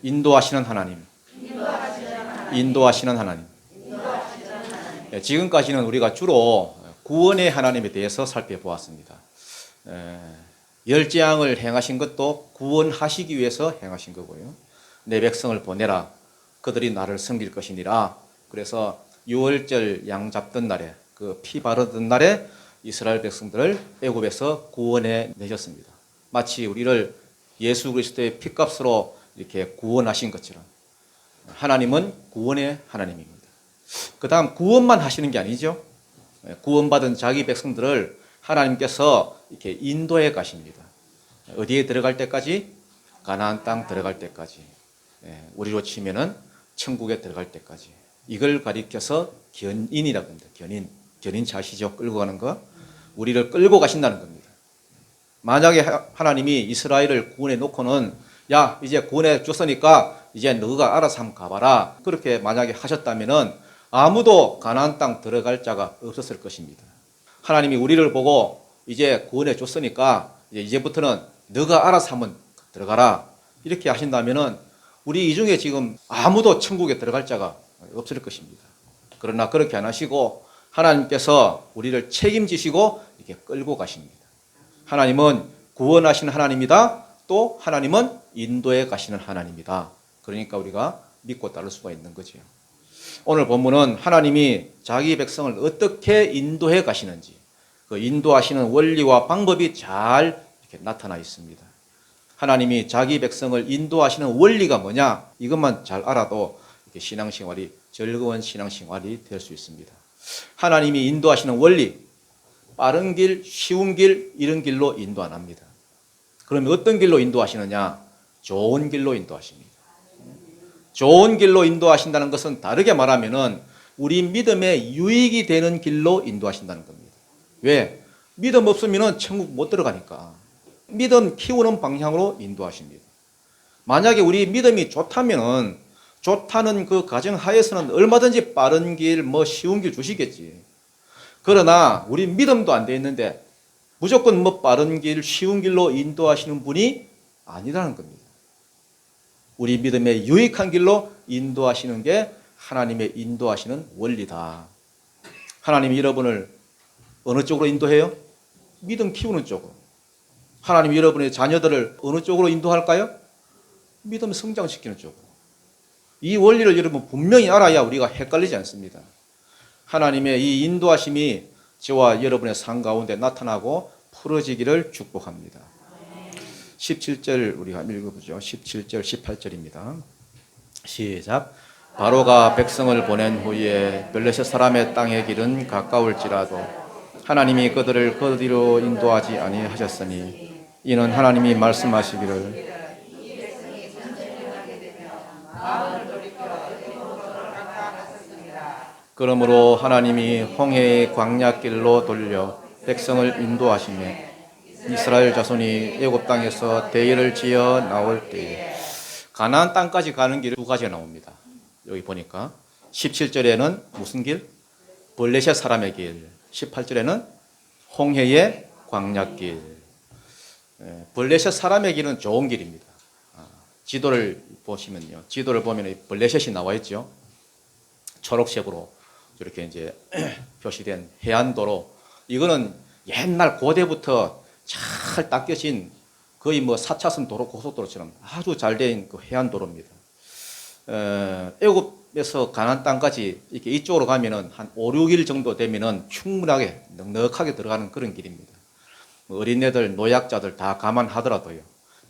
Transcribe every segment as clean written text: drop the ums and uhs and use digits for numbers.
인도하시는 하나님. 인도하시는 하나님. 지금까지는 우리가 주로 구원의 하나님에 대해서 살펴보았습니다. 열 재앙을 행하신 것도 구원하시기 위해서 행하신 거고요. 내 백성을 보내라. 그들이 나를 섬길 것이니라. 그래서 유월절 양 잡던 날에 그 피 바르던 날에 이스라엘 백성들을 애굽에서 구원해 내셨습니다. 마치 우리를 예수 그리스도의 피값으로 이렇게 구원하신 것처럼 하나님은 구원의 하나님입니다. 그 다음 구원만 하시는 게 아니죠. 구원받은 자기 백성들을 하나님께서 이렇게 인도해 가십니다. 어디에 들어갈 때까지? 가나안 땅 들어갈 때까지. 우리로 치면은 천국에 들어갈 때까지. 이걸 가리켜서 견인이라고 합니다. 견인 차시죠. 끌고 가는 거. 우리를 끌고 가신다는 겁니다. 만약에 하나님이 이스라엘을 구원해 놓고는 야 이제 구원해 줬으니까 이제 너가 알아서 한번 가봐라. 그렇게 만약에 하셨다면은 아무도 가나안 땅 들어갈 자가 없었을 것입니다. 하나님이 우리를 보고 이제 구원해 줬으니까 이제부터는 너가 알아서 한번 들어가라. 이렇게 하신다면은 우리 이 중에 지금 아무도 천국에 들어갈 자가 없을 것입니다. 그러나 그렇게 안 하시고 하나님께서 우리를 책임지시고 이렇게 끌고 가십니다. 하나님은 구원하시는 하나님이다. 또 하나님은 인도해 가시는 하나님이다. 그러니까 우리가 믿고 따를 수가 있는 거죠. 오늘 본문은 하나님이 자기 백성을 어떻게 인도해 가시는지 그 인도하시는 원리와 방법이 잘 이렇게 나타나 있습니다. 하나님이 자기 백성을 인도하시는 원리가 뭐냐? 이것만 잘 알아도 이렇게 신앙생활이 즐거운 신앙생활이 될 수 있습니다. 하나님이 인도하시는 원리, 빠른 길, 쉬운 길, 이런 길로 인도 안 합니다. 그러면 어떤 길로 인도하시느냐? 좋은 길로 인도하십니다. 좋은 길로 인도하신다는 것은 다르게 말하면은 우리 믿음에 유익이 되는 길로 인도하신다는 겁니다. 왜? 믿음 없으면은 천국 못 들어가니까. 믿음 키우는 방향으로 인도하십니다. 만약에 우리 믿음이 좋다면은 좋다는 그 가정 하에서는 얼마든지 빠른 길, 쉬운 길 주시겠지. 그러나 우리 믿음도 안 돼 있는데 무조건 빠른 길, 쉬운 길로 인도하시는 분이 아니라는 겁니다. 우리 믿음에 유익한 길로 인도하시는 게 하나님의 인도하시는 원리다. 하나님이 여러분을 어느 쪽으로 인도해요? 믿음 키우는 쪽으로. 하나님이 여러분의 자녀들을 어느 쪽으로 인도할까요? 믿음 성장시키는 쪽으로. 이 원리를 여러분 분명히 알아야 우리가 헷갈리지 않습니다. 하나님의 이 인도하심이 저와 여러분의 삶 가운데 나타나고 풀어지기를 축복합니다. 17절 우리가 읽어보죠. 17절 18절입니다. 시작. 바로가 백성을 보낸 후에 블레셋 사람의 땅의 길은 가까울지라도 하나님이 그들을 거기로 인도하지 아니하셨으니 이는 하나님이 말씀하시기를 그러므로 하나님이 홍해의 광야길로 돌려 백성을 인도하시며 이스라엘 자손이 애굽 땅에서 대열을 지어 나올 때에 가나안 땅까지 가는 길이 두 가지가 나옵니다. 여기 보니까 17절에는 무슨 길? 블레셋 사람의 길. 18절에는 홍해의 광야길. 블레셋 사람의 길은 좋은 길입니다. 지도를 보시면요. 지도를 보면 블레셋이 나와 있죠. 초록색으로 이렇게 이제 표시된 해안도로. 이거는 옛날 고대부터 잘 닦여진 거의 4차선 도로 고속도로처럼 아주 잘 된 그 해안도로입니다. 애굽에서 가나안 땅까지 이렇게 이쪽으로 가면은 한 5, 6일 정도 되면은 충분하게 넉넉하게 들어가는 그런 길입니다. 어린애들, 노약자들 다 감안하더라도요.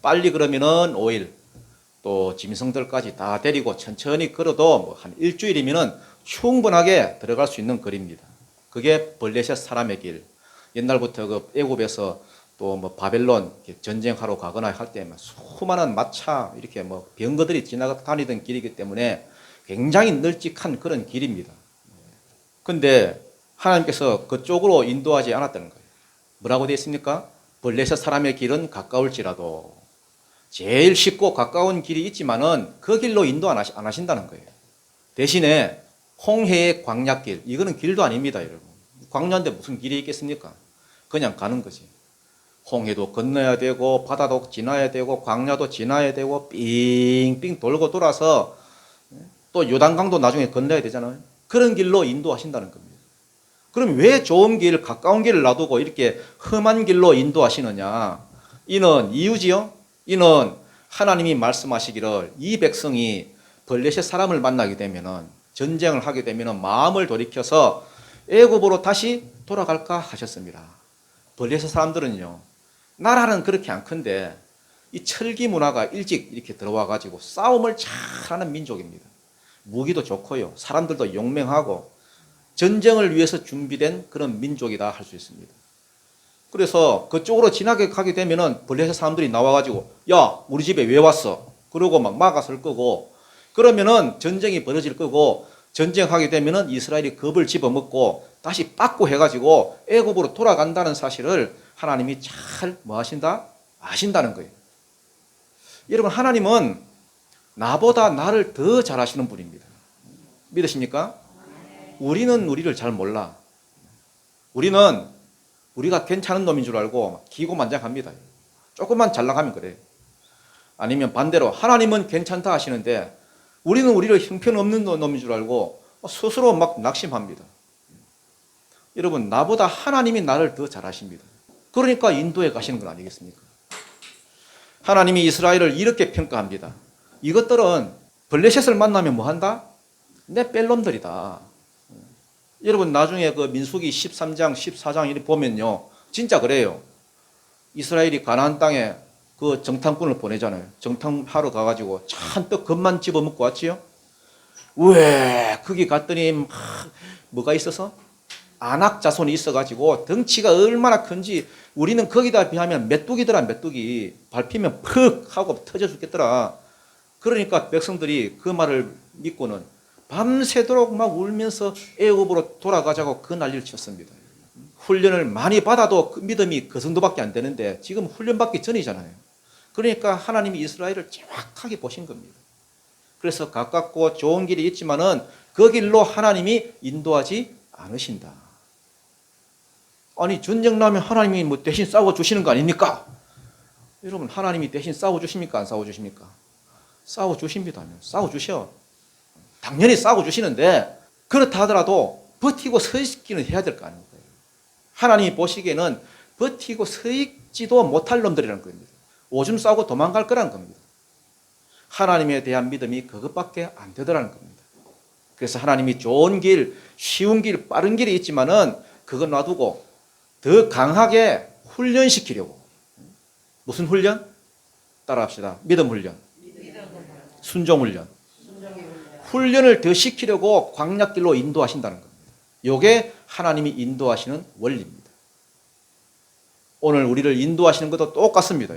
빨리 그러면은 5일, 또 짐승들까지 다 데리고 천천히 걸어도 한 일주일이면은 충분하게 들어갈 수 있는 거리입니다. 그게 블레셋 사람의 길. 옛날부터 그 애굽에서 또 바벨론 전쟁하러 가거나 할 때 수많은 마차 이렇게 병거들이 지나다니던 길이기 때문에 굉장히 널찍한 그런 길입니다. 근데 하나님께서 그쪽으로 인도하지 않았다는 거예요. 뭐라고 되어 있습니까? 블레셋 사람의 길은 가까울지라도 제일 쉽고 가까운 길이 있지만은 그 길로 인도 안 하신다는 거예요. 대신에 홍해의 광야길, 이거는 길도 아닙니다, 여러분. 광야인데 무슨 길이 있겠습니까? 그냥 가는 거지. 홍해도 건너야 되고 바다도 지나야 되고 광야도 지나야 되고 삥삥 돌고 돌아서 또 요단강도 나중에 건너야 되잖아요. 그런 길로 인도하신다는 겁니다. 그럼 왜 좋은 길, 가까운 길을 놔두고 이렇게 험한 길로 인도하시느냐? 이는 이유지요. 이는 하나님이 말씀하시기를 이 백성이 블레셋 사람을 만나게 되면은, 전쟁을 하게 되면은 마음을 돌이켜서 애굽으로 다시 돌아갈까 하셨습니다. 블레셋 사람들은요, 나라는 그렇게 안 큰데 이 철기 문화가 일찍 이렇게 들어와 가지고 싸움을 잘하는 민족입니다. 무기도 좋고요, 사람들도 용맹하고 전쟁을 위해서 준비된 그런 민족이다 할 수 있습니다. 그래서 그쪽으로 지나게 가게 되면은 블레셋 사람들이 나와가지고 야, 우리 집에 왜 왔어? 그러고 막 막아설 거고, 그러면은 전쟁이 벌어질 거고, 전쟁하게 되면은 이스라엘이 겁을 집어먹고 다시 빠꾸 해가지고 애굽으로 돌아간다는 사실을 하나님이 잘 뭐 하신다? 아신다는 거예요. 여러분, 하나님은 나보다 나를 더 잘 아시는 분입니다. 믿으십니까? 우리는 우리를 잘 몰라. 우리는 우리가 괜찮은 놈인 줄 알고 기고만장합니다. 조금만 잘 나가면 그래요. 아니면 반대로 하나님은 괜찮다 하시는데 우리는 우리를 형편없는 놈인 줄 알고 스스로 막 낙심합니다. 여러분, 나보다 하나님이 나를 더 잘 아십니다. 그러니까 인도에 가시는 건 아니겠습니까? 하나님이 이스라엘을 이렇게 평가합니다. 이것들은 블레셋을 만나면 뭐 한다? 내 뺄놈들이다. 여러분, 나중에 그 민수기 13장, 14장 이렇게 보면요, 진짜 그래요. 이스라엘이 가나안 땅에 그 정탐꾼을 보내잖아요. 정탐하러 가가지고 잔뜩 겁만 집어먹고 왔지요. 왜 거기 갔더니 뭐가 있어서? 안악 자손이 있어가지고 덩치가 얼마나 큰지 우리는 거기다 비하면 메뚜기더라. 메뚜기 밟히면 퍽 하고 터져 죽겠더라. 그러니까 백성들이 그 말을 믿고는 밤새도록 막 울면서 애굽으로 돌아가자고 그 난리를 쳤습니다. 훈련을 많이 받아도 그 믿음이 그 정도밖에 안 되는데 지금 훈련 받기 전이잖아요. 그러니까 하나님이 이스라엘을 정확하게 보신 겁니다. 그래서 가깝고 좋은 길이 있지만은 그 길로 하나님이 인도하지 않으신다. 아니, 전쟁 나면 하나님이 뭐 대신 싸워주시는 거 아닙니까? 여러분, 하나님이 대신 싸워주십니까? 안 싸워주십니까? 싸워주십니다. 싸워주셔. 당연히 싸워주시는데 그렇다 하더라도 버티고 서 있기는 해야 될 거 아닙니까? 하나님이 보시기에는 버티고 서 있지도 못할 놈들이라는 겁니다. 오줌 싸고 도망갈 거라는 겁니다. 하나님에 대한 믿음이 그것밖에 안 되더라는 겁니다. 그래서 하나님이 좋은 길, 쉬운 길, 빠른 길이 있지만은 그거 놔두고 더 강하게 훈련시키려고. 무슨 훈련? 따라합시다. 믿음 훈련. 순종 훈련. 훈련을 더 시키려고 광야길로 인도하신다는 겁니다. 이게 하나님이 인도하시는 원리입니다. 오늘 우리를 인도하시는 것도 똑같습니다.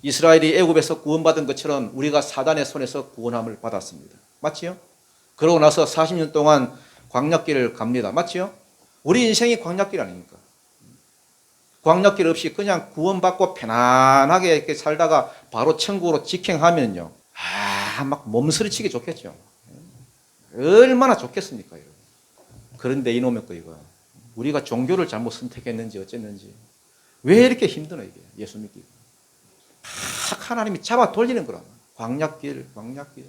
이스라엘이 애굽에서 구원받은 것처럼 우리가 사단의 손에서 구원함을 받았습니다. 맞지요? 그러고 나서 40년 동안 광야길을 갑니다. 맞지요? 우리 인생이 광야길 아닙니까? 광야길 없이 그냥 구원받고 편안하게 이렇게 살다가 바로 천국으로 직행하면요, 막 몸서리치기 좋겠죠. 얼마나 좋겠습니까? 그런데 이놈의 거 이거, 우리가 종교를 잘못 선택했는지 어쨌는지 왜 이렇게 힘드나 이게 예수 믿기. 하나님이 잡아 돌리는 거라. 광야길, 광야길.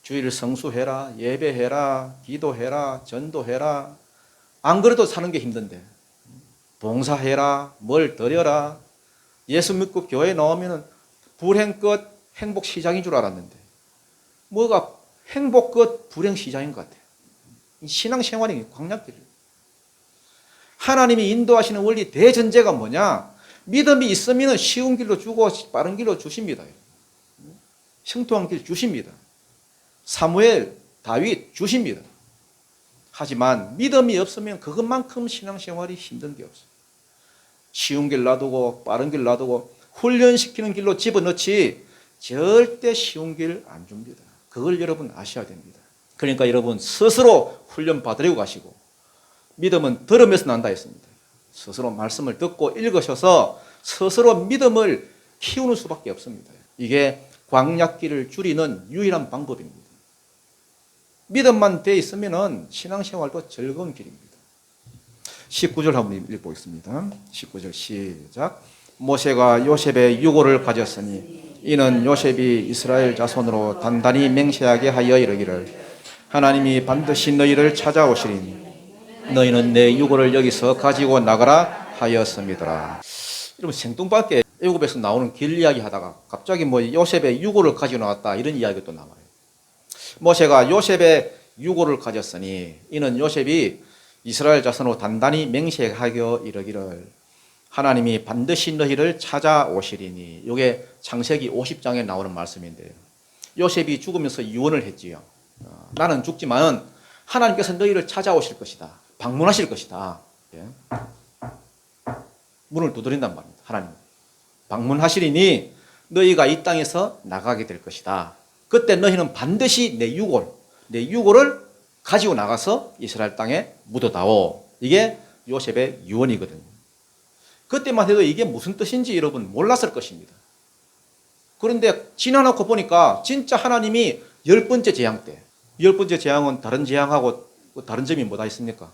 주일 성수해라, 예배해라, 기도해라, 전도해라. 안 그래도 사는 게 힘든데 봉사해라, 뭘 드려라. 예수 믿고 교회 나오면은 불행 끝 행복 시작인 줄 알았는데 뭐가 행복 끝 불행 시작인 것 같아요. 신앙생활이 광야길이에요. 하나님이 인도하시는 원리 대전제가 뭐냐? 믿음이 있으면 쉬운 길로 주고 빠른 길로 주십니다. 형통한 길 주십니다. 사무엘, 다윗 주십니다. 하지만 믿음이 없으면 그것만큼 신앙생활이 힘든 게 없어요. 쉬운 길 놔두고 빠른 길 놔두고 훈련시키는 길로 집어넣지 절대 쉬운 길 안 줍니다. 그걸 여러분 아셔야 됩니다. 그러니까 여러분 스스로 훈련 받으려고 가시고, 믿음은 들으면서 난다 했습니다. 스스로 말씀을 듣고 읽으셔서 스스로 믿음을 키우는 수밖에 없습니다. 이게 광야길을 줄이는 유일한 방법입니다. 믿음만 돼 있으면 신앙생활도 즐거운 길입니다. 19절 한번 읽어보겠습니다. 19절 시작. 모세가 요셉의 유고를 가졌으니 이는 요셉이 이스라엘 자손으로 단단히 맹세하게 하여 이르기를 하나님이 반드시 너희를 찾아오시리니 너희는 내 유고를 여기서 가지고 나가라 하였습니다. 여러분 생뚱맞게 애굽에서 나오는 길 이야기 하다가 갑자기 뭐 요셉의 유고를 가지고 나왔다 이런 이야기가 또 나와요. 모세가 요셉의 유고를 가졌으니 이는 요셉이 이스라엘 자손으로 단단히 맹세하여 이르기를 하나님이 반드시 너희를 찾아오시리니. 이게 창세기 50장에 나오는 말씀인데요. 요셉이 죽으면서 유언을 했지요. 나는 죽지만 하나님께서 너희를 찾아오실 것이다. 방문하실 것이다. 예. 문을 두드린단 말입니다. 하나님 방문하시리니 너희가 이 땅에서 나가게 될 것이다. 그때 너희는 반드시 내 유고를 가지고 나가서 이스라엘 땅에 묻어다오. 이게 요셉의 유언이거든요. 그때만 해도 이게 무슨 뜻인지 여러분 몰랐을 것입니다. 그런데 지나놓고 보니까 진짜 하나님이 10번째 재앙 때, 10번째 재앙은 다른 재앙하고 다른 점이 뭐다 있습니까?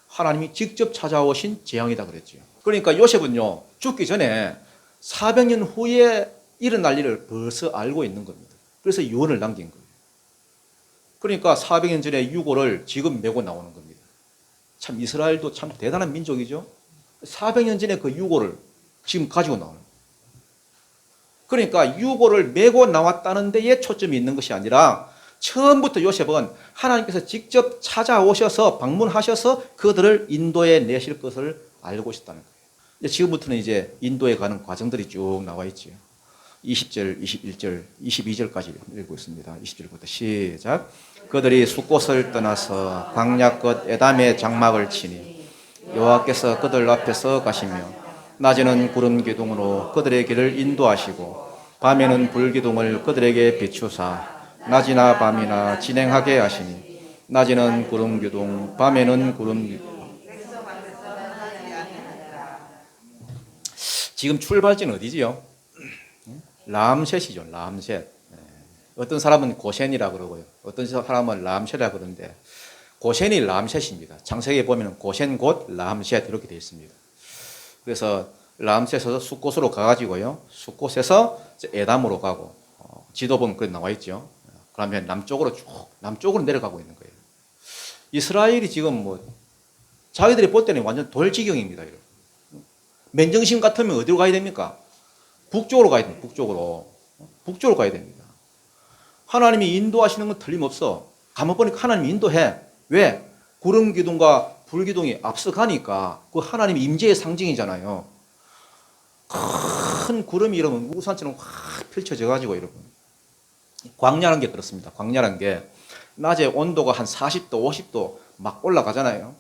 하나님이 직접 찾아오신 재앙이다 그랬죠. 그러니까 요셉은요, 죽기 전에 400년 후에 일어날 일을 벌써 알고 있는 겁니다. 그래서 유언을 남긴 거예요. 그러니까 400년 전에 유고를 지금 메고 나오는 겁니다. 참 이스라엘도 참 대단한 민족이죠. 400년 전에 그 유고를 지금 가지고 나오는 거예요. 그러니까 유고를 메고 나왔다는 데에 초점이 있는 것이 아니라 처음부터 요셉은 하나님께서 직접 찾아오셔서 방문하셔서 그들을 인도에 내실 것을 알고 있었다는 거예요. 지금부터는 이제 인도에 가는 과정들이 쭉 나와 있지요. 20절, 21절, 22절까지 읽고 있습니다. 20절부터 시작. 그들이 숫곳을 떠나서 광야 끝 에담의 장막을 치니 여호와께서 그들 앞에서 가시며 낮에는 구름 기둥으로 그들의 길을 인도하시고 밤에는 불 기둥을 그들에게 비추사 낮이나 밤이나 진행하게 하시니 낮에는 구름 기둥 밤에는 구름 기둥. 지금 출발지는 어디지요? 람셋이죠. 람셋. 어떤 사람은 고센이라 그러고요. 어떤 사람은 람셋이라 그러는데 고센이 람셋입니다. 창세기에 보면 고센 곧 람셋 이렇게 되어 있습니다. 그래서 람셋에서 숫곳으로 가가지고요. 숫곳에서 에담으로 가고 지도 보면 그렇게 나와 있죠. 그러면 남쪽으로 내려가고 있는 거예요. 이스라엘이 지금 뭐 자기들이 볼 때는 완전 돌지경입니다. 맨정신 같으면 어디로 가야 됩니까? 북쪽으로 가야 됩니다. 북쪽으로 가야 됩니다. 하나님이 인도하시는 건 틀림없어. 가만 보니까 하나님이 인도해. 왜? 구름 기둥과 불 기둥이 앞서가니까 그 하나님의 임재의 상징이잖아요. 큰 구름이 이러면 우산처럼 확 펼쳐져 가지고 여러분. 광야라는 게 그렇습니다. 광야라는 게 낮에 온도가 한 40도, 50도 막 올라가잖아요.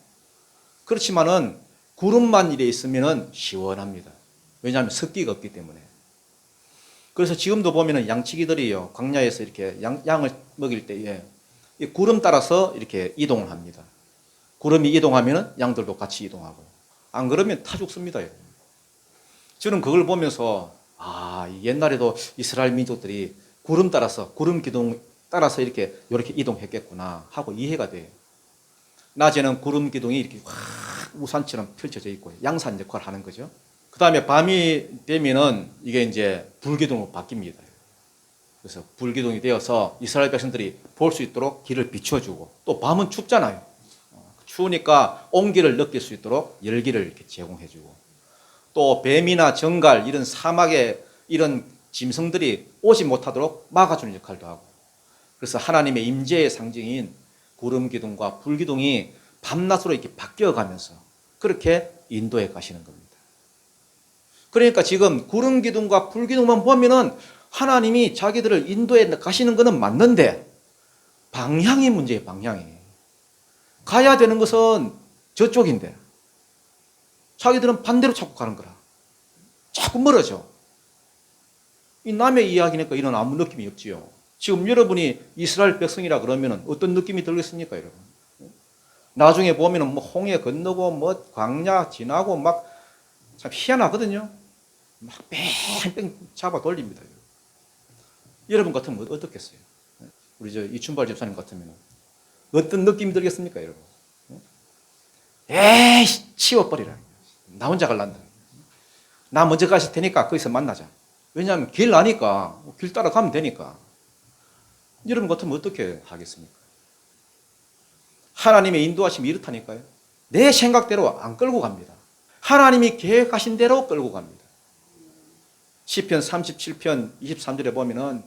그렇지만은 구름만 이래 있으면은 시원합니다. 왜냐하면 습기가 없기 때문에. 그래서 지금도 보면은 양치기들이요, 광야에서 이렇게 양을 먹일 때에 이 구름 따라서 이렇게 이동을 합니다. 구름이 이동하면은 양들도 같이 이동하고. 안 그러면 타 죽습니다. 저는 그걸 보면서 옛날에도 이스라엘 민족들이 구름 기둥 따라서 이렇게 이동했겠구나 하고 이해가 돼요. 낮에는 구름 기둥이 이렇게 확 우산처럼 펼쳐져 있고 양산 역할을 하는 거죠. 그 다음에 밤이 되면은 이게 이제 불기둥으로 바뀝니다. 그래서 불기둥이 되어서 이스라엘 백성들이 볼 수 있도록 길을 비춰주고, 또 밤은 춥잖아요. 추우니까 온기를 느낄 수 있도록 열기를 이렇게 제공해주고, 또 뱀이나 정갈 이런 사막의 이런 짐승들이 오지 못하도록 막아주는 역할도 하고, 그래서 하나님의 임재의 상징인 구름 기둥과 불 기둥이 밤낮으로 이렇게 바뀌어가면서 그렇게 인도에 가시는 겁니다. 그러니까 지금 구름 기둥과 불 기둥만 보면은 하나님이 자기들을 인도에 가시는 것은 맞는데 방향이 문제예요. 방향이. 가야 되는 것은 저쪽인데 자기들은 반대로 자꾸 가는 거라. 자꾸 멀어져. 이 남의 이야기니까 이런 아무 느낌이 없지요. 지금 여러분이 이스라엘 백성이라 그러면 어떤 느낌이 들겠습니까, 여러분? 나중에 보면은 뭐 홍해 건너고 뭐 광야 지나고 막 참 희한하거든요. 막 뺑뺑 잡아 돌립니다. 여러분 같으면 어떻겠어요? 우리 이춘발 집사님 같으면 어떤 느낌이 들겠습니까, 여러분? 에이, 치워버리라. 나 혼자 갈란다. 나 먼저 가실 테니까 거기서 만나자. 왜냐하면 길 아니까, 길 따라가면 되니까. 여러분 같으면 어떻게 하겠습니까? 하나님의 인도하심이 이렇다니까요. 내 생각대로 안 끌고 갑니다. 하나님이 계획하신 대로 끌고 갑니다. 시편 37편 23절에 보면은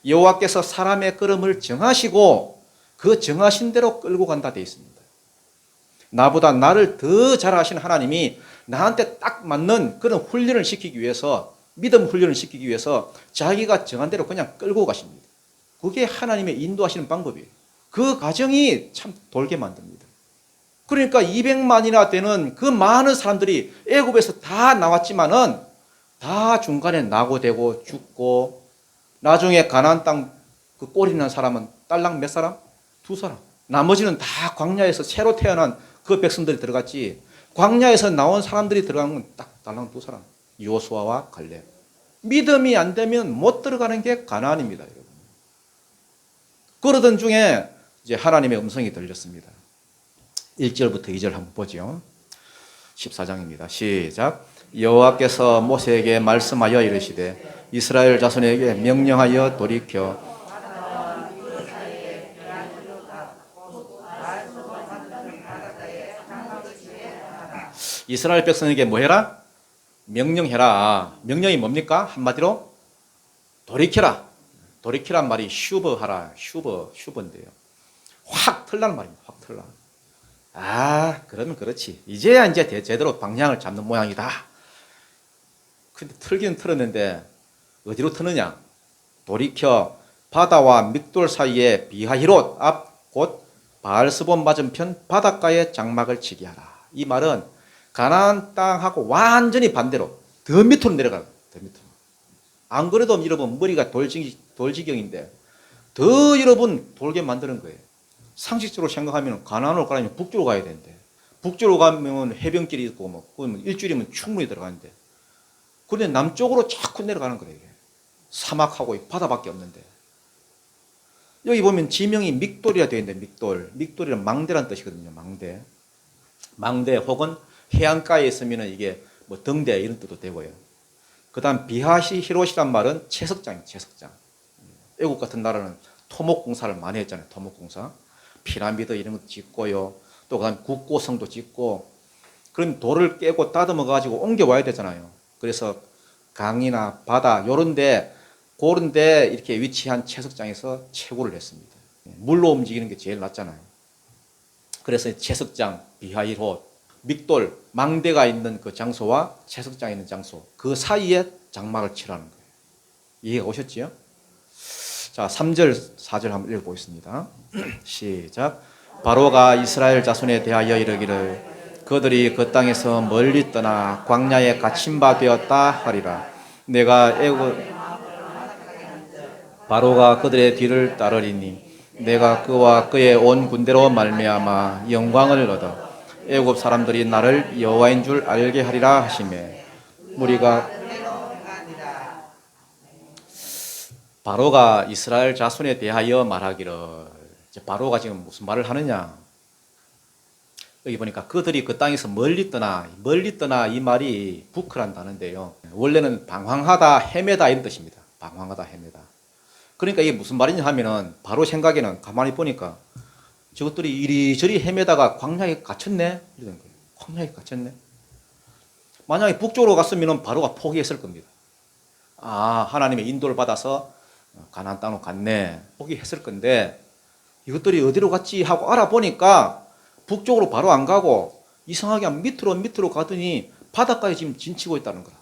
여호와께서 사람의 걸음을 정하시고 그 정하신 대로 끌고 간다 되어 있습니다. 나보다 나를 더 잘 아시는 하나님이 나한테 딱 맞는 그런 훈련을 시키기 위해서, 믿음 훈련을 시키기 위해서 자기가 정한 대로 그냥 끌고 가십니다. 그게 하나님의 인도하시는 방법이에요. 그 과정이 참 돌게 만듭니다. 그러니까 200만이나 되는 그 많은 사람들이 애굽에서 다 나왔지만은 다 중간에 낙오되고 죽고, 나중에 가나안 땅 그 꼴이 난 사람은 딸랑 몇 사람? 2사람. 나머지는 다 광야에서 새로 태어난 그 백성들이 들어갔지, 광야에서 나온 사람들이 들어간 건 딱 딸랑 2사람. 여호수아와 갈렙. 믿음이 안 되면 못 들어가는 게 가나안입니다, 여러분. 그러던 중에 이제 하나님의 음성이 들렸습니다. 1절부터 2절 한번 보죠. 14장입니다. 시작. 여호와께서 모세에게 말씀하여 이르시되 이스라엘 자손에게 명령하여 돌이켜 이스라엘 백성에게 뭐 해라? 명령해라. 명령이 뭡니까? 한마디로 돌이켜라. 돌이키란 말이 슈버하라. 슈버인데요. 확 틀라는 말입니다. 확 틀라. 아, 그러면 그렇지. 이제야 이제 제대로 방향을 잡는 모양이다. 근데 틀긴 틀었는데 어디로 트느냐? 돌이켜 바다와 믹돌 사이에 비하히롯 앞 곧 바알스본 맞은편 바닷가에 장막을 치게 하라. 이 말은 가나안 땅하고 완전히 반대로 더 밑으로 내려가는 거예요. 더 밑으로. 안 그래도 여러분 머리가 돌지경인데 더 여러분 돌게 만드는 거예요. 상식적으로 생각하면 가나안으로 가려면 북쪽으로 가야 되는데, 북쪽으로 가면 해변길이 있고 뭐 그러면 일주일이면 충분히 들어가는데, 그런데 남쪽으로 자꾸 내려가는 거예요. 사막하고 바다밖에 없는데. 여기 보면 지명이 믹돌이라 되어 있는데, 믹돌이란 망대란 뜻이거든요. 망대 혹은 해안가에 있으면 이게 뭐 등대 이런 뜻도 되고요. 그 다음 비하히롯이란 말은 채석장이에요. 채석장. 애국 같은 나라는 토목공사를 많이 했잖아요. 토목공사. 피라미드 이런 것도 짓고요. 또 그다음 국고성도 짓고, 그럼 돌을 깨고 다듬어 가지고 옮겨와야 되잖아요. 그래서 강이나 바다 요런데 그런데 이렇게 위치한 채석장에서 채굴을 했습니다. 물로 움직이는 게 제일 낫잖아요. 그래서 채석장, 비하히롯, 믹돌, 망대가 있는 그 장소와 채석장이 있는 장소, 그 사이에 장막을 치라는 거예요. 이해가 오셨지요? 자, 3절, 4절 한번 읽어보겠습니다. 시작. 바로가 이스라엘 자손에 대하여 이르기를 그들이 그 땅에서 멀리 떠나 광야에 갇힌 바 되었다 하리라. 내가 바로가 그들의 뒤를 따르리니 내가 그와 그의 온 군대로 말미암아 영광을 얻어 애굽 사람들이 나를 여호와인 줄 알게 하리라 하시매, 무리가 바로가 이스라엘 자손에 대하여 말하기를, 바로가 지금 무슨 말을 하느냐? 여기 보니까 그들이 그 땅에서 멀리 떠나 이 말이 부크란 단어인데요. 원래는 방황하다, 헤매다 이런 뜻입니다. 방황하다, 헤매다. 그러니까 이게 무슨 말이냐 하면은 바로 생각에는 가만히 보니까 저것들이 이리저리 헤매다가 광야에 갇혔네? 이러는 거예요. 광야에 갇혔네? 만약에 북쪽으로 갔으면 바로가 포기했을 겁니다. 아, 하나님의 인도를 받아서 가나안 땅으로 갔네. 포기했을 건데 이것들이 어디로 갔지 하고 알아보니까 북쪽으로 바로 안 가고 이상하게 밑으로 가더니 바닷가에 지금 진치고 있다는 거야.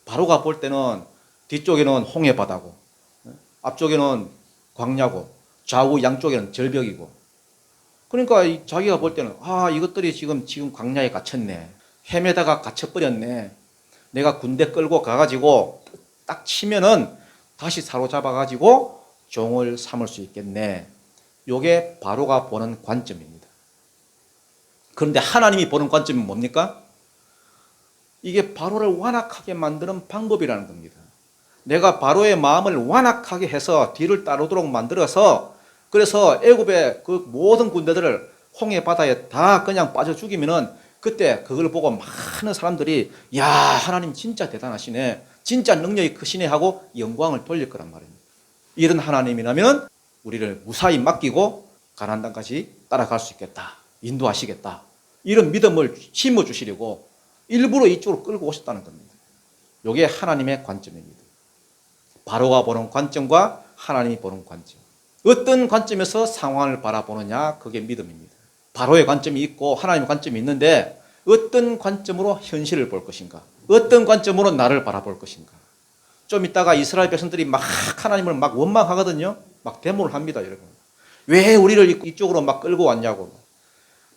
바로가 볼 때는 뒤쪽에는 홍해 바다고 앞쪽에는 광야고 좌우 양쪽에는 절벽이고, 그러니까 자기가 볼 때는 이것들이 지금 광야에 갇혔네. 헤매다가 갇혀버렸네. 내가 군대 끌고 가가지고 딱 치면은 다시 사로잡아가지고 종을 삼을 수 있겠네. 요게 바로가 보는 관점입니다. 그런데 하나님이 보는 관점은 뭡니까? 이게 바로를 완악하게 만드는 방법이라는 겁니다. 내가 바로의 마음을 완악하게 해서 뒤를 따르도록 만들어서, 그래서 애굽의 그 모든 군대들을 홍해 바다에 다 그냥 빠져 죽이면은 그때 그걸 보고 많은 사람들이 야, 하나님 진짜 대단하시네. 진짜 능력이 크시네 하고 영광을 돌릴 거란 말입니다. 이런 하나님이라면 우리를 무사히 맡기고 가나안 땅까지 따라갈 수 있겠다. 인도하시겠다. 이런 믿음을 심어 주시려고 일부러 이쪽으로 끌고 오셨다는 겁니다. 이게 하나님의 관점입니다. 바로가 보는 관점과 하나님이 보는 관점. 어떤 관점에서 상황을 바라보느냐, 그게 믿음입니다. 바로의 관점이 있고 하나님의 관점이 있는데 어떤 관점으로 현실을 볼 것인가, 어떤 관점으로 나를 바라볼 것인가. 좀 이따가 이스라엘 백성들이 막 하나님을 막 원망하거든요. 막 데모를 합니다, 여러분. 왜 우리를 이쪽으로 막 끌고 왔냐고.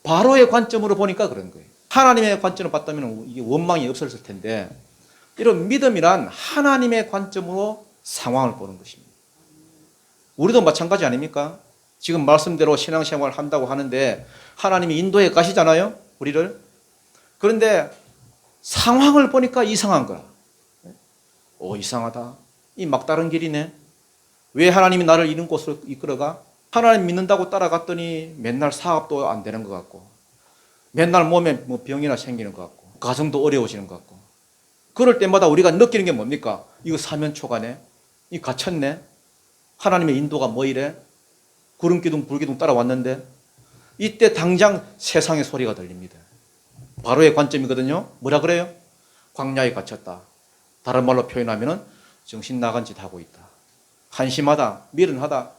바로의 관점으로 보니까 그런 거예요. 하나님의 관점으로 봤다면 이게 원망이 없었을 텐데, 이런 믿음이란 하나님의 관점으로 상황을 보는 것입니다. 우리도 마찬가지 아닙니까? 지금 말씀대로 신앙생활을 한다고 하는데 하나님이 인도에 가시잖아요, 우리를. 그런데 상황을 보니까 이상한 거야. 이상하다. 이 막다른 길이네. 왜 하나님이 나를 이런 곳으로 이끌어가? 하나님 믿는다고 따라갔더니 맨날 사업도 안 되는 것 같고, 맨날 몸에 뭐 병이나 생기는 것 같고, 가정도 어려워지는 것 같고. 그럴 때마다 우리가 느끼는 게 뭡니까? 이거 사면초가네. 이 갇혔네. 하나님의 인도가 뭐 이래? 구름기둥 불기둥 따라왔는데. 이때 당장 세상의 소리가 들립니다. 바로의 관점이거든요. 뭐라 그래요? 광야에 갇혔다. 다른 말로 표현하면 정신 나간 짓 하고 있다. 한심하다. 미련하다.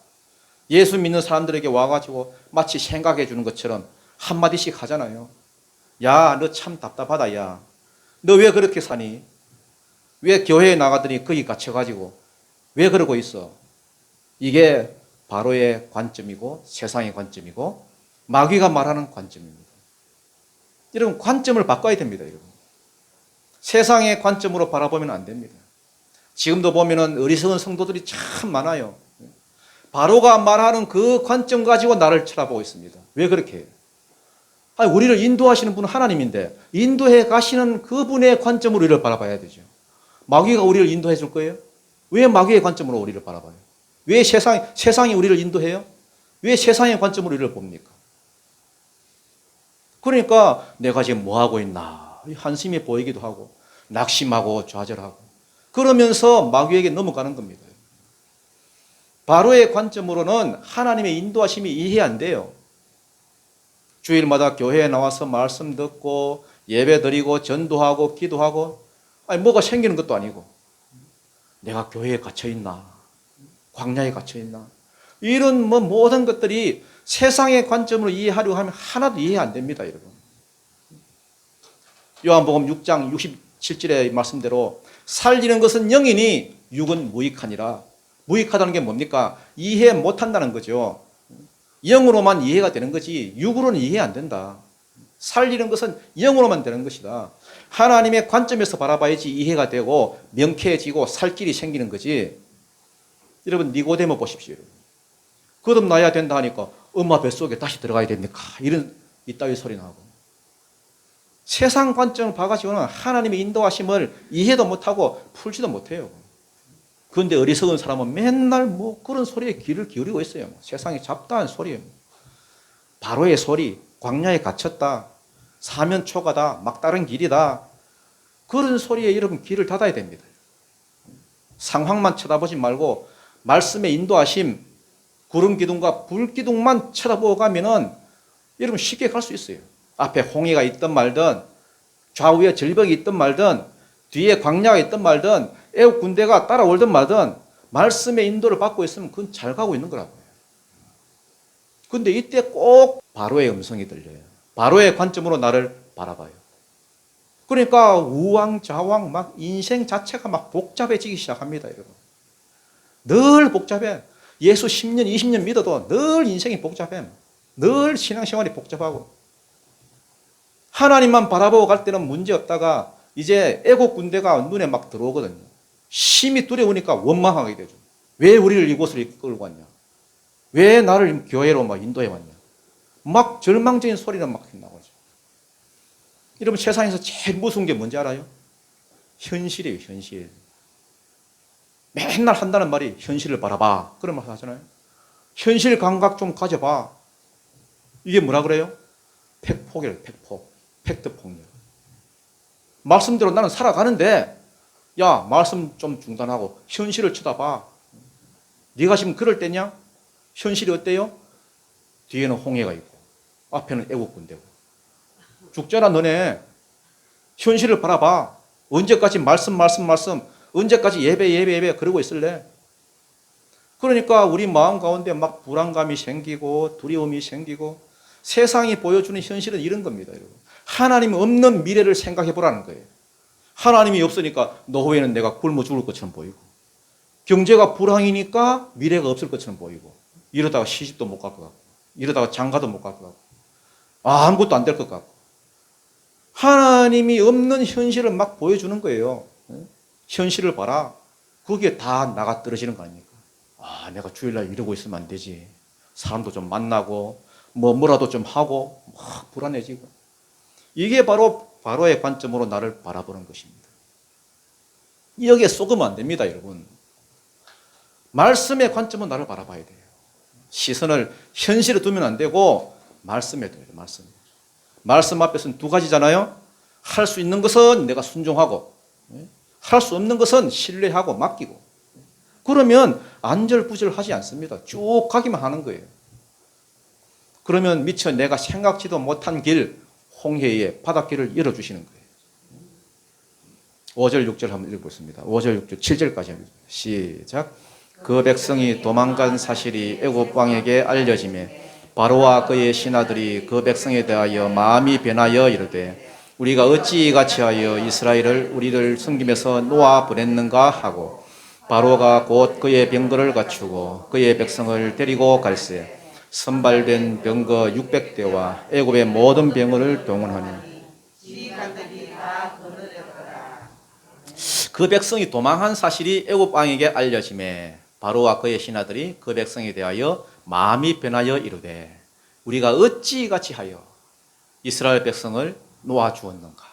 예수 믿는 사람들에게 와가지고 마치 생각해 주는 것처럼 한마디씩 하잖아요. 야, 너 참 답답하다. 야, 너 왜 그렇게 사니? 왜 교회에 나가더니 거기 갇혀가지고 왜 그러고 있어? 이게 바로의 관점이고 세상의 관점이고 마귀가 말하는 관점입니다. 여러분, 관점을 바꿔야 됩니다. 여러분, 세상의 관점으로 바라보면 안 됩니다. 지금도 보면은 어리석은 성도들이 참 많아요. 바로가 말하는 그 관점 가지고 나를 쳐다보고 있습니다. 왜 그렇게 해요? 아니, 우리를 인도하시는 분은 하나님인데 인도해 가시는 그분의 관점으로 우리를 바라봐야 되죠. 마귀가 우리를 인도해 줄 거예요? 왜 마귀의 관점으로 우리를 바라봐요? 왜 세상이 우리를 인도해요? 왜 세상의 관점으로 우리를 봅니까? 그러니까 내가 지금 뭐 하고 있나 한심해 보이기도 하고 낙심하고 좌절하고 그러면서 마귀에게 넘어가는 겁니다. 바로의 관점으로는 하나님의 인도하심이 이해 안 돼요. 주일마다 교회에 나와서 말씀 듣고 예배 드리고 전도하고 기도하고, 아니 뭐가 생기는 것도 아니고 내가 교회에 갇혀 있나, 광야에 갇혀 있나, 이런 뭐 모든 것들이 세상의 관점으로 이해하려고 하면 하나도 이해 안 됩니다, 여러분. 요한복음 6장 67절의 말씀대로 살리는 것은 영이니 육은 무익하니라. 무익하다는 게 뭡니까? 이해 못한다는 거죠. 영으로만 이해가 되는 거지 육으로는 이해 안 된다. 살리는 것은 영으로만 되는 것이다. 하나님의 관점에서 바라봐야지 이해가 되고 명쾌해지고 살 길이 생기는 거지. 여러분, 니고데모 보십시오. 거듭나야 된다 하니까 엄마 뱃속에 다시 들어가야 됩니까? 이런 이따위 소리 나고. 세상 관점을 봐가지고는 하나님의 인도하심을 이해도 못하고 풀지도 못해요. 그런데 어리석은 사람은 맨날 뭐 그런 소리에 귀를 기울이고 있어요. 세상에 잡다한 소리예요. 바로의 소리, 광야에 갇혔다, 사면초가다, 막다른 길이다, 그런 소리에 여러분 귀를 닫아야 됩니다. 상황만 쳐다보지 말고 말씀의 인도하심, 구름기둥과 불기둥만 쳐다보고 가면은 여러분 쉽게 갈 수 있어요. 앞에 홍해가 있든 말든, 좌우에 절벽이 있든 말든, 뒤에 광야가 있든 말든, 애국 군대가 따라오든 말든 말씀의 인도를 받고 있으면 그건 잘 가고 있는 거라고요. 그런데 이때 꼭 바로의 음성이 들려요. 바로의 관점으로 나를 바라봐요. 그러니까 우왕좌왕 막 인생 자체가 막 복잡해지기 시작합니다, 여러분. 늘 복잡해. 예수 10년, 20년 믿어도 늘 인생이 복잡해. 늘 신앙생활이 복잡하고. 하나님만 바라보고 갈 때는 문제 없다가 이제 애국 군대가 눈에 막 들어오거든요. 심히 두려우니까 원망하게 되죠. 왜 우리를 이곳으로 이끌고 왔냐? 왜 나를 교회로 막 인도해 왔냐? 막 절망적인 소리는 막 나오죠. 여러분, 세상에서 제일 무서운 게 뭔지 알아요? 현실이에요, 현실. 맨날 한다는 말이 현실을 바라봐. 그런 말 하잖아요. 현실 감각 좀 가져봐. 이게 뭐라 그래요? 팩폭이래요. 팩폭. 팩트 폭력. 말씀대로 나는 살아가는데 야, 말씀 좀 중단하고 현실을 쳐다봐. 네가 지금 그럴 때냐? 현실이 어때요? 뒤에는 홍해가 있고 앞에는 애국 군대고. 죽잖아 너네. 현실을 바라봐. 언제까지 말씀 언제까지 예배 그러고 있을래? 그러니까 우리 마음 가운데 막 불안감이 생기고 두려움이 생기고 세상이 보여주는 현실은 이런 겁니다. 여러분. 하나님 없는 미래를 생각해 보라는 거예요. 하나님이 없으니까 노후에는 내가 굶어 죽을 것처럼 보이고 경제가 불황이니까 미래가 없을 것처럼 보이고 이러다가 시집도 못 갈 것 같고 이러다가 장가도 못 갈 것 같고 아무것도 안 될 것 같고 하나님이 없는 현실을 막 보여주는 거예요. 현실을 봐라. 거기에 다 나가 떨어지는 거 아닙니까? 아, 내가 주일날 이러고 있으면 안 되지. 사람도 좀 만나고 뭐라도 좀 하고 막 불안해지고 이게 바로 바로의 관점으로 나를 바라보는 것입니다. 여기에 속으면 안 됩니다, 여러분. 말씀의 관점은 나를 바라봐야 돼요. 시선을 현실에 두면 안 되고 말씀에 둬야 돼요. 말씀 앞에서는 두 가지잖아요. 할 수 있는 것은 내가 순종하고 할 수 없는 것은 신뢰하고 맡기고 그러면 안절부절하지 않습니다. 쭉 가기만 하는 거예요. 그러면 미처 내가 생각지도 못한 길 홍해의 바닷길을 열어주시는 거예요. 5절 6절 한번 읽어보겠습니다. 5절 6절 7절까지 시작. 그 백성이 도망간 사실이 애굽 왕에게 알려지매 바로와 그의 신하들이 그 백성에 대하여 마음이 변하여 이르되 우리가 어찌 이같이 하여 이스라엘을 우리를 섬김에서 놓아 보냈는가 하고 바로가 곧 그의 병거를 갖추고 그의 백성을 데리고 갈새 선발된 병거 600대와 애굽의 모든 병거를 동원하니 그 백성이 도망한 사실이 애굽 왕에게 알려지매 바로와 그의 신하들이 그 백성에 대하여 마음이 변하여 이르되 우리가 어찌 같이 하여 이스라엘 백성을 놓아 주었는가.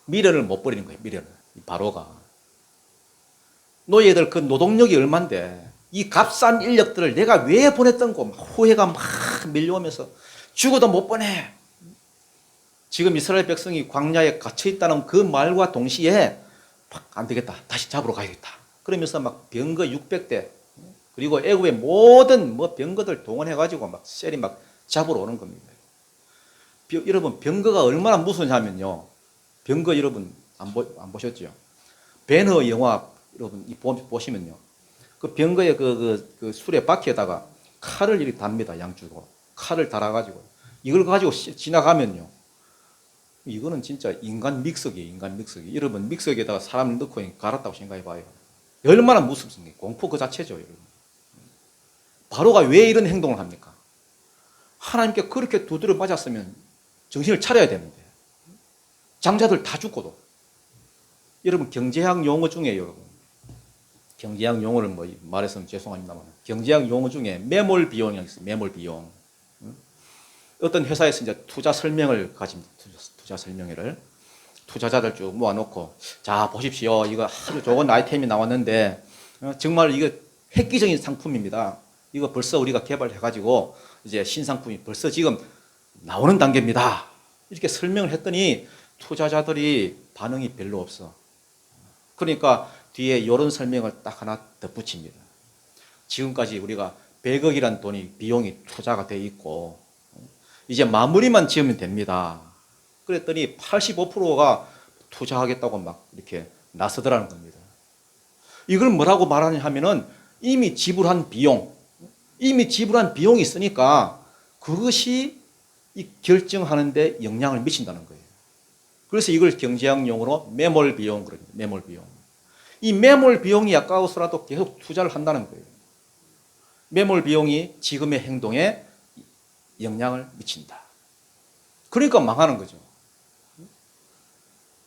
미련을 못 버리는 거예요. 미련을. 바로가 너희들 그 노동력이 얼만데 이 값싼 인력들을 내가 왜 보냈던 거 후회가 막 밀려오면서 죽어도 못 보내. 지금 이스라엘 백성이 광야에 갇혀 있다는 그 말과 동시에 안 되겠다. 다시 잡으러 가야겠다. 그러면서 막 병거 600대 그리고 애굽의 모든 병거들 동원해가지고 막 셀이 막 잡으러 오는 겁니다. 여러분 병거가 얼마나 무서우냐면요. 병거 여러분 안 보셨죠? 배너 영화 여러분 보시면요. 그 병거의 그 수레 바퀴에다가 칼을 이렇게 답니다. 양쪽으로 칼을 달아가지고 이걸 가지고 지나가면요. 이거는 진짜 인간 믹서기예요. 인간 믹서기. 여러분 믹서기에다가 사람을 넣고 갈았다고 생각해봐요. 얼마나 무섭습니까? 공포 그 자체죠. 여러분. 바로가 왜 이런 행동을 합니까? 하나님께 그렇게 두드려 맞았으면 정신을 차려야 되는데 장자들 다 죽고도 여러분 경제학 용어 중에 여러분 경제학 용어를 말해서 죄송합니다만 경제학 용어 중에 매몰 비용이 있어요. 매몰 비용. 어떤 회사에서 이제 투자 설명을 가집니다. 투자 설명회를 투자자들 쭉 모아놓고 자 보십시오. 이거 아주 좋은 아이템이 나왔는데 정말 이거 획기적인 상품입니다. 이거 벌써 우리가 개발해가지고 이제 신상품이 벌써 지금 나오는 단계입니다. 이렇게 설명을 했더니 투자자들이 반응이 별로 없어. 그러니까 뒤에 이런 설명을 딱 하나 덧붙입니다. 지금까지 우리가 100억이란 돈이 비용이 투자가 돼 있고 이제 마무리만 지으면 됩니다. 그랬더니 85%가 투자하겠다고 막 이렇게 나서더라는 겁니다. 이걸 뭐라고 말하냐 하면은 이미 지불한 비용이 있으니까 그것이 이 결정하는데 영향을 미친다는 거예요. 그래서 이걸 경제학 용어로 매몰 비용 그럽니다. 매몰 비용. 이 매몰 비용이 아까워서라도 계속 투자를 한다는 거예요. 매몰 비용이 지금의 행동에 영향을 미친다. 그러니까 망하는 거죠.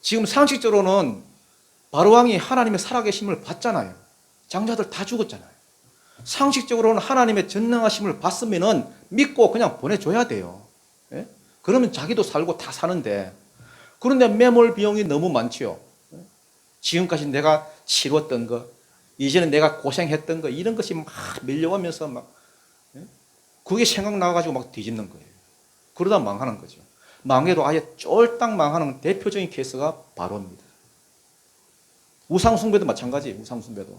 지금 상식적으로는 바로왕이 하나님의 살아계심을 봤잖아요. 장자들 다 죽었잖아요. 상식적으로는 하나님의 전능하심을 봤으면은 믿고 그냥 보내줘야 돼요. 예? 그러면 자기도 살고 다 사는데 그런데 매몰 비용이 너무 많지요. 지금까지 내가 치렀던 거, 이제는 내가 고생했던 거 이런 것이 막 밀려오면서 막 그게 생각나가지고 막 뒤집는 거예요. 그러다 망하는 거죠. 망해도 아예 쫄딱 망하는 대표적인 케이스가 바로입니다. 우상숭배도 마찬가지예요. 우상숭배도.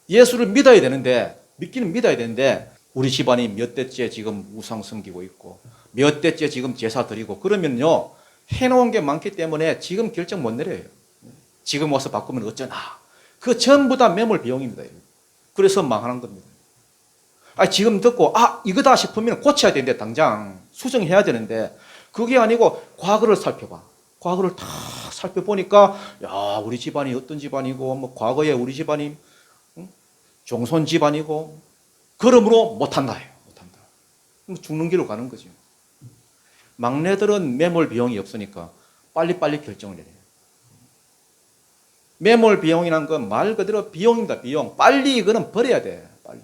예수를 믿어야 되는데, 믿기는 믿어야 되는데, 우리 집안이 몇 대째 지금 우상 섬기고 있고, 몇 대째 지금 제사 드리고, 그러면요, 해놓은 게 많기 때문에 지금 결정 못 내려요. 지금 와서 바꾸면 어쩌나. 그 전부 다 매몰 비용입니다. 그래서 망하는 겁니다. 지금 듣고, 이거다 싶으면 고쳐야 되는데, 당장 수정해야 되는데, 그게 아니고, 과거를 살펴봐. 과거를 다 살펴보니까, 야, 우리 집안이 어떤 집안이고, 뭐, 과거에 우리 집안이, 종손 집안이고, 그러므로 못한다. 못한다. 죽는 길로 가는 거죠. 막내들은 매몰 비용이 없으니까, 빨리빨리 결정을 해야 돼요. 매몰 비용이라는 건 말 그대로 비용입니다. 비용. 빨리 이거는 버려야 돼. 빨리.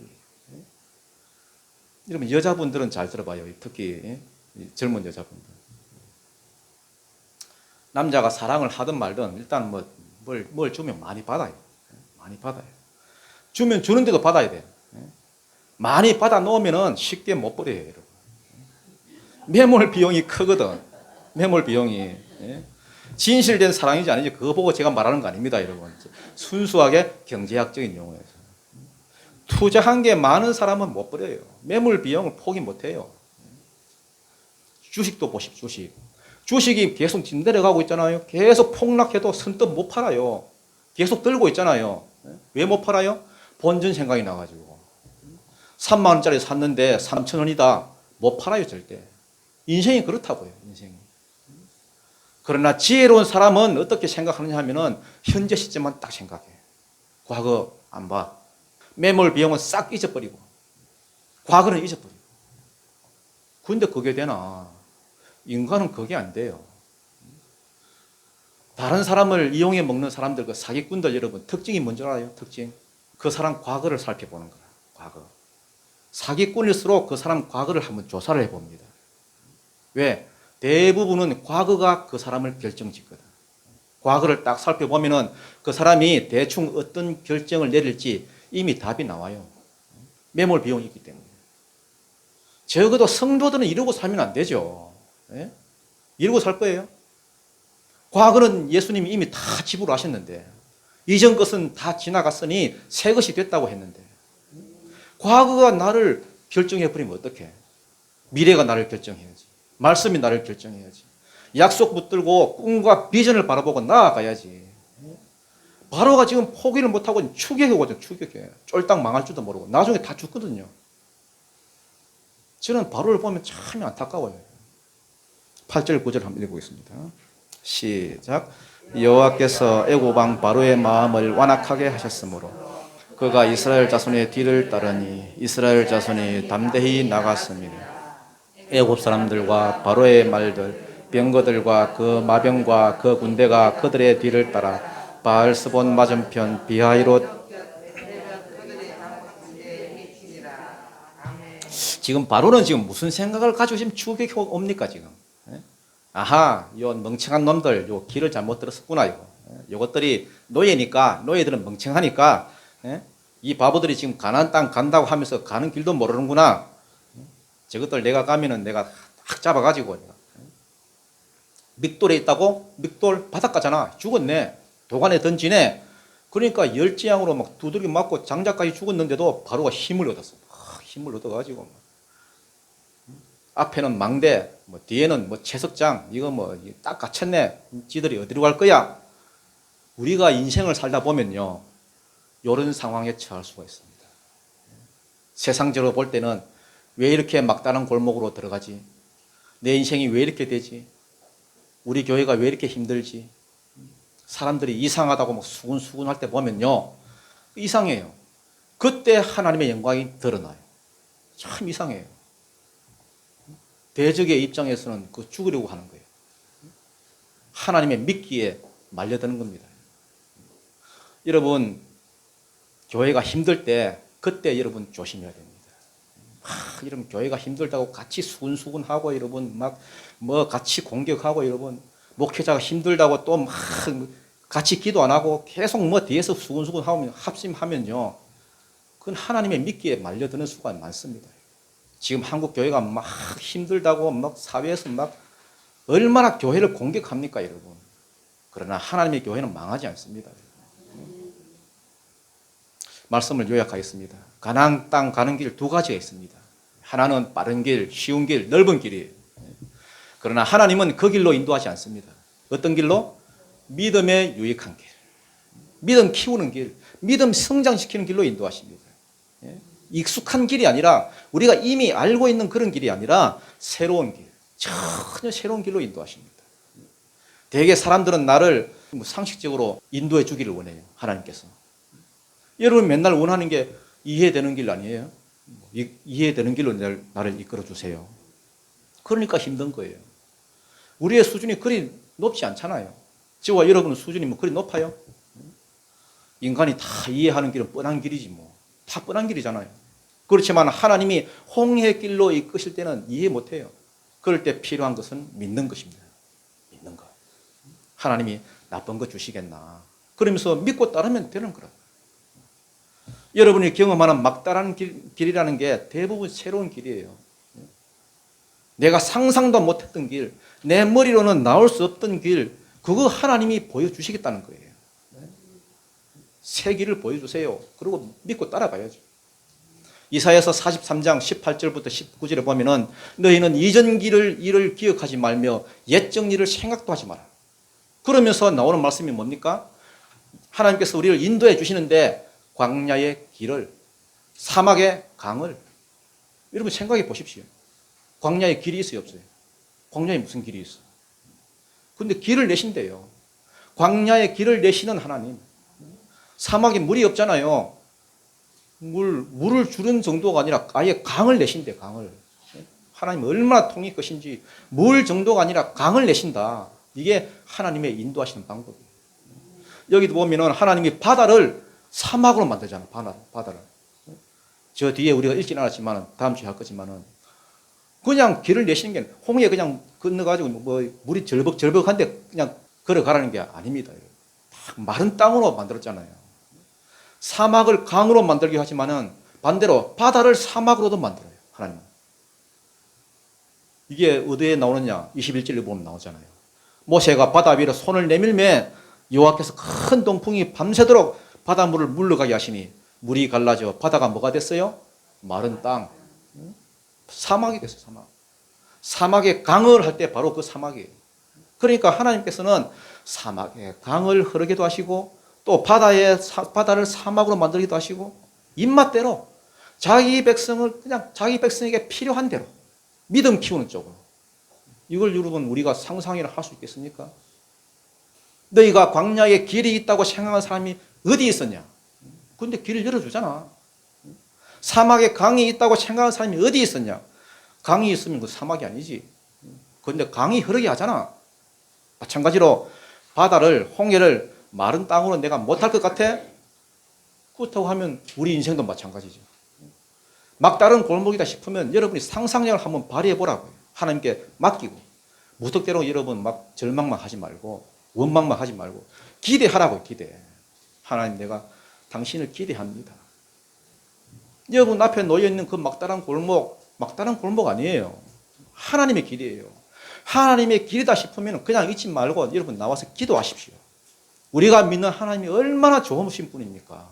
여러분 여자분들은 잘 들어봐요. 특히 젊은 여자분들. 남자가 사랑을 하든 말든 일단 뭘 주면 많이 받아요. 많이 받아요. 주면 주는데도 받아야 돼요. 많이 받아 놓으면은 쉽게 못 버려요, 여러분. 매몰 비용이 크거든. 매몰 비용이. 진실된 사랑이지 아니지 그거 보고 제가 말하는 거 아닙니다, 여러분. 순수하게 경제학적인 용어에서. 투자한 게 많은 사람은 못 버려요. 매물 비용을 포기 못 해요. 주식도 보십시오, 주식. 주식이 계속 내려가고 있잖아요. 계속 폭락해도 선뜻 못 팔아요. 계속 들고 있잖아요. 왜 못 팔아요? 본전 생각이 나가지고. 3만 원짜리 샀는데 3천 원이다. 못 팔아요, 절대. 인생이 그렇다고요, 인생이. 그러나 지혜로운 사람은 어떻게 생각하느냐 하면은 현재 시점만 딱 생각해. 과거 안 봐. 매몰 비용은 싹 잊어버리고 과거는 잊어버리고. 근데 그게 되나? 인간은 그게 안 돼요. 다른 사람을 이용해 먹는 사람들, 그 사기꾼들 여러분 특징이 뭔지 알아요? 특징. 그 사람 과거를 살펴보는 거야. 과거. 사기꾼일수록 그 사람 과거를 한번 조사를 해봅니다. 왜? 대부분은 과거가 그 사람을 결정짓거든. 과거를 딱 살펴보면은 그 사람이 대충 어떤 결정을 내릴지 이미 답이 나와요. 매몰 비용이 있기 때문에. 적어도 성도들은 이러고 살면 안 되죠. 예? 이러고 살 거예요. 과거는 예수님이 이미 다 지불을 하셨는데 이전 것은 다 지나갔으니 새 것이 됐다고 했는데 과거가 나를 결정해버리면 어떡해. 미래가 나를 결정해야지. 말씀이 나를 결정해야지. 약속 붙들고 꿈과 비전을 바라보고 나아가야지. 바로가 지금 포기를 못하고 추격이거든요. 추격해. 쫄딱 망할 줄도 모르고 나중에 다 죽거든요. 저는 바로를 보면 참 안타까워요. 8절 9절 한번 읽어보겠습니다. 시작. 여호와께서 애굽 왕 바로의 마음을 완악하게 하셨으므로 그가 이스라엘 자손의 뒤를 따르니 이스라엘 자손이 담대히 나갔습니다. 애굽 사람들과 바로의 말들, 병거들과 그 마병과 그 군대가 그들의 뒤를 따라 바알스본 맞은편 비하이롯. 지금 바로는 지금 무슨 생각을 가지고 지금 추격해 옵니까 지금? 아하, 요 멍청한 놈들, 요 길을 잘못 들었었구나 이거. 요것들이 노예니까 노예들은 멍청하니까 이 바보들이 지금 가나안 땅 간다고 하면서 가는 길도 모르는구나. 저것들 내가 가면은 내가 확 잡아가지고 믹돌에 있다고? 믹돌 바닷가잖아. 죽었네. 도관에 던지네. 그러니까 열지양으로 막 두들겨 맞고 장자까지 죽었는데도 바로가 힘을 얻었어. 힘을 얻어가지고 앞에는 망대, 뒤에는 채석장. 이거 딱 갇혔네. 지들이 어디로 갈 거야? 우리가 인생을 살다 보면요, 이런 상황에 처할 수가 있습니다. 세상적으로 볼 때는 왜 이렇게 막다른 골목으로 들어가지? 내 인생이 왜 이렇게 되지? 우리 교회가 왜 이렇게 힘들지? 사람들이 이상하다고 막 수군수군 할 때 보면요, 이상해요. 그때 하나님의 영광이 드러나요. 참 이상해요. 대적의 입장에서는 그 죽으려고 하는 거예요. 하나님의 믿기에 말려드는 겁니다. 여러분, 교회가 힘들 때 그때 여러분 조심해야 됩니다. 여러분 교회가 힘들다고 같이 수군수군하고 여러분 같이 공격하고 여러분 목회자가 힘들다고 또 같이 기도 안 하고 계속 뒤에서 수군수군하면 합심하면요, 그건 하나님의 믿기에 말려드는 수가 많습니다. 지금 한국 교회가 막 힘들다고 막 사회에서 막 얼마나 교회를 공격합니까, 여러분. 그러나 하나님의 교회는 망하지 않습니다. 말씀을 요약하겠습니다. 가나안 땅 가는 길 두 가지가 있습니다. 하나는 빠른 길, 쉬운 길, 넓은 길이에요. 그러나 하나님은 그 길로 인도하지 않습니다. 어떤 길로? 믿음에 유익한 길, 믿음 키우는 길, 믿음 성장시키는 길로 인도하십니다. 익숙한 길이 아니라, 우리가 이미 알고 있는 그런 길이 아니라 새로운 길, 전혀 새로운 길로 인도하십니다. 대개 사람들은 나를 상식적으로 인도해 주기를 원해요, 하나님께서. 여러분 맨날 원하는 게 이해되는 길 아니에요? 이해되는 길로 나를 이끌어 주세요. 그러니까 힘든 거예요. 우리의 수준이 그리 높지 않잖아요. 저와 여러분의 수준이 뭐 그리 높아요? 인간이 다 이해하는 길은 뻔한 길이지 뭐. 다 뻔한 길이잖아요. 그렇지만 하나님이 홍해의 길로 이끄실 때는 이해 못해요. 그럴 때 필요한 것은 믿는 것입니다. 믿는 것. 하나님이 나쁜 거 주시겠나. 그러면서 믿고 따르면 되는 거라고. 여러분이 경험하는 막다른 길이라는 게 대부분 새로운 길이에요. 내가 상상도 못했던 길, 내 머리로는 나올 수 없던 길, 그거 하나님이 보여주시겠다는 거예요. 새 길을 보여주세요. 그리고 믿고 따라가야죠. 이사야서 43장 18절부터 19절에 보면은 너희는 이전 일을 기억하지 말며 옛적 일을 생각도 하지 마라. 그러면서 나오는 말씀이 뭡니까? 하나님께서 우리를 인도해 주시는데 광야의 길을, 사막의 강을, 여러분 생각해 보십시오. 광야에 길이 있어요, 없어요? 광야에 무슨 길이 있어? 근데 길을 내신대요. 광야에 길을 내시는 하나님. 사막에 물이 없잖아요. 물을 주는 정도가 아니라 아예 강을 내신대, 강을. 하나님 얼마나 통이 크신지 물 정도가 아니라 강을 내신다. 이게 하나님의 인도하시는 방법이에요. 여기도 보면은 하나님이 바다를 사막으로 만들잖아, 바다를. 저 뒤에 우리가 읽진 않았지만, 다음 주에 할 거지만은, 그냥 길을 내시는 게, 홍해 그냥 건너가지고, 물이 절벅절벅한데 그냥 걸어가라는 게 아닙니다. 마른 땅으로 만들었잖아요. 사막을 강으로 만들게 하지만은, 반대로 바다를 사막으로도 만들어요, 하나님. 이게 어디에 나오느냐? 21절에 보면 나오잖아요. 모세가 바다 위로 손을 내밀매 여호와께서 큰 동풍이 밤새도록 바닷물을 물러가게 하시니 물이 갈라져 바다가 뭐가 됐어요? 마른 땅. 사막이 됐어요, 사막. 사막에 강을 할 때 바로 그 사막이에요. 그러니까 하나님께서는 사막에 강을 흐르기도 하시고 또 바다를 사막으로 만들기도 하시고 입맛대로 자기 백성을 그냥 자기 백성에게 필요한 대로 믿음 키우는 쪽으로. 이걸 여러분 우리가 상상이나 할 수 있겠습니까? 너희가 광야에 길이 있다고 생각하는 사람이 어디 있었냐? 근데 길을 열어주잖아. 사막에 강이 있다고 생각하는 사람이 어디 있었냐? 강이 있으면 그 사막이 아니지. 그런데 강이 흐르게 하잖아. 마찬가지로 바다를, 홍해를 마른 땅으로 내가 못할 것 같아? 그렇다고 하면 우리 인생도 마찬가지죠. 막다른 골목이다 싶으면 여러분이 상상력을 한번 발휘해 보라고요. 하나님께 맡기고. 무턱대로 여러분 막 절망만 하지 말고 원망만 하지 말고 기대하라고, 기대. 하나님, 내가 당신을 기대합니다. 여러분 앞에 놓여있는 그 막다른 골목 아니에요. 하나님의 길이에요. 하나님의 길이다 싶으면 그냥 잊지 말고 여러분 나와서 기도하십시오. 우리가 믿는 하나님이 얼마나 좋으신 분입니까?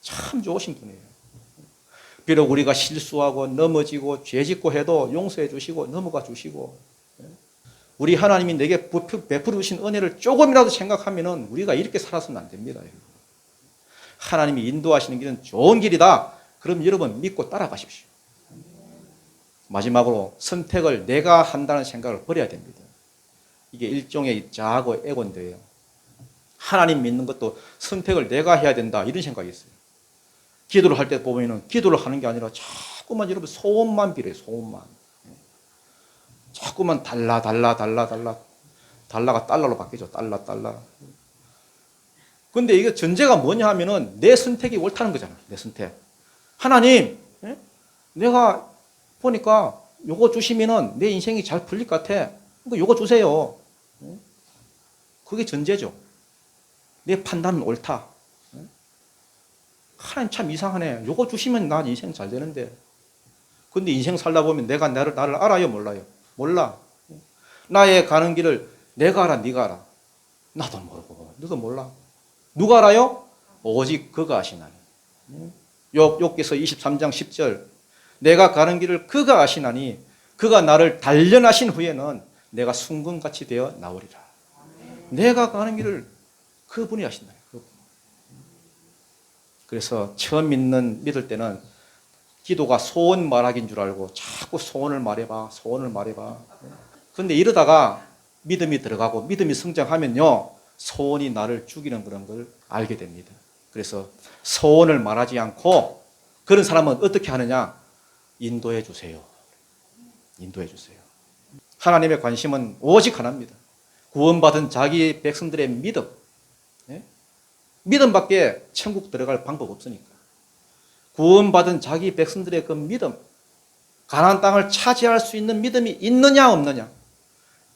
참 좋으신 분이에요. 비록 우리가 실수하고 넘어지고 죄짓고 해도 용서해 주시고 넘어가 주시고, 우리 하나님이 내게 베풀어 주신 은혜를 조금이라도 생각하면 우리가 이렇게 살아서는 안 됩니다. 하나님이 인도하시는 길은 좋은 길이다. 그럼 여러분 믿고 따라가십시오. 마지막으로 선택을 내가 한다는 생각을 버려야 됩니다. 이게 일종의 자아고 애고인데요. 하나님 믿는 것도 선택을 내가 해야 된다, 이런 생각이 있어요. 기도를 할 때 보면은 기도를 하는 게 아니라 자꾸만 여러분 소원만 빌어요, 소원만. 자꾸만 달라가 달러로 바뀌죠. 달러. 근데 이게 전제가 뭐냐 하면은 내 선택이 옳다는 거잖아. 내 선택. 하나님, 내가 보니까 요거 주시면은 내 인생이 잘 풀릴 것 같아. 그러니까 요거 주세요. 그게 전제죠. 내 판단은 옳다. 하나님 참 이상하네. 요거 주시면 난 인생 잘 되는데. 근데 인생 살다 보면 내가 나를 알아요, 몰라요? 몰라. 나의 가는 길을 내가 알아, 네가 알아? 나도 모르고 너도 몰라. 누가 알아요? 오직 그가 아시나니. 욥기서 23장 10절. 내가 가는 길을 그가 아시나니 그가 나를 단련하신 후에는 내가 순금같이 되어 나오리라. 내가 가는 길을 그분이 아신다. 그래서 처음 믿을 때는 기도가 소원 말하기인 줄 알고 자꾸 소원을 말해봐, 소원을 말해봐. 그런데 이러다가 믿음이 들어가고 믿음이 성장하면요, 소원이 나를 죽이는 그런 걸 알게 됩니다. 그래서 소원을 말하지 않고 그런 사람은 어떻게 하느냐? 인도해 주세요. 인도해 주세요. 하나님의 관심은 오직 하나입니다. 구원받은 자기 백성들의 믿음. 믿음밖에 천국 들어갈 방법 없으니까. 구원받은 자기 백성들의 그 믿음, 가나안 땅을 차지할 수 있는 믿음이 있느냐 없느냐.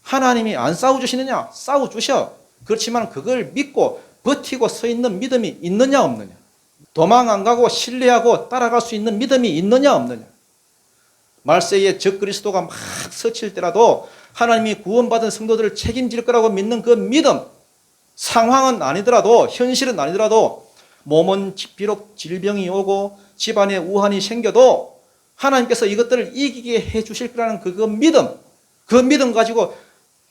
하나님이 안 싸워주시느냐? 싸워주셔. 그렇지만 그걸 믿고 버티고 서 있는 믿음이 있느냐 없느냐. 도망 안 가고 신뢰하고 따라갈 수 있는 믿음이 있느냐 없느냐. 말세에 적그리스도가 막 서칠 때라도 하나님이 구원받은 성도들을 책임질 거라고 믿는 그 믿음, 상황은 아니더라도, 현실은 아니더라도, 몸은 비록 질병이 오고 집안에 우환이 생겨도 하나님께서 이것들을 이기게 해 주실 거라는 그 믿음, 그 믿음 가지고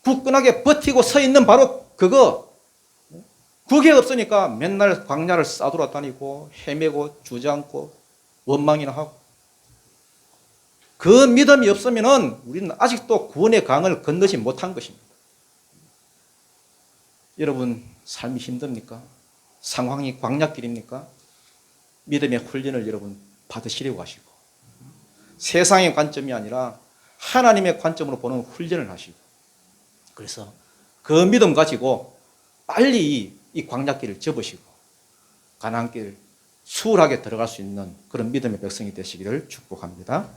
굳건하게 버티고 서 있는 바로 그게 없으니까 맨날 광야를 싸돌아다니고 헤매고 주저앉고 원망이나 하고. 그 믿음이 없으면 우리는 아직도 구원의 강을 건너지 못한 것입니다. 여러분, 삶이 힘듭니까? 상황이 광야길입니까? 믿음의 훈련을 여러분 받으시려고 하시고, 세상의 관점이 아니라 하나님의 관점으로 보는 훈련을 하시고, 그래서 그 믿음 가지고 빨리 이 광야길을 접으시고 가나안길 수월하게 들어갈 수 있는 그런 믿음의 백성이 되시기를 축복합니다.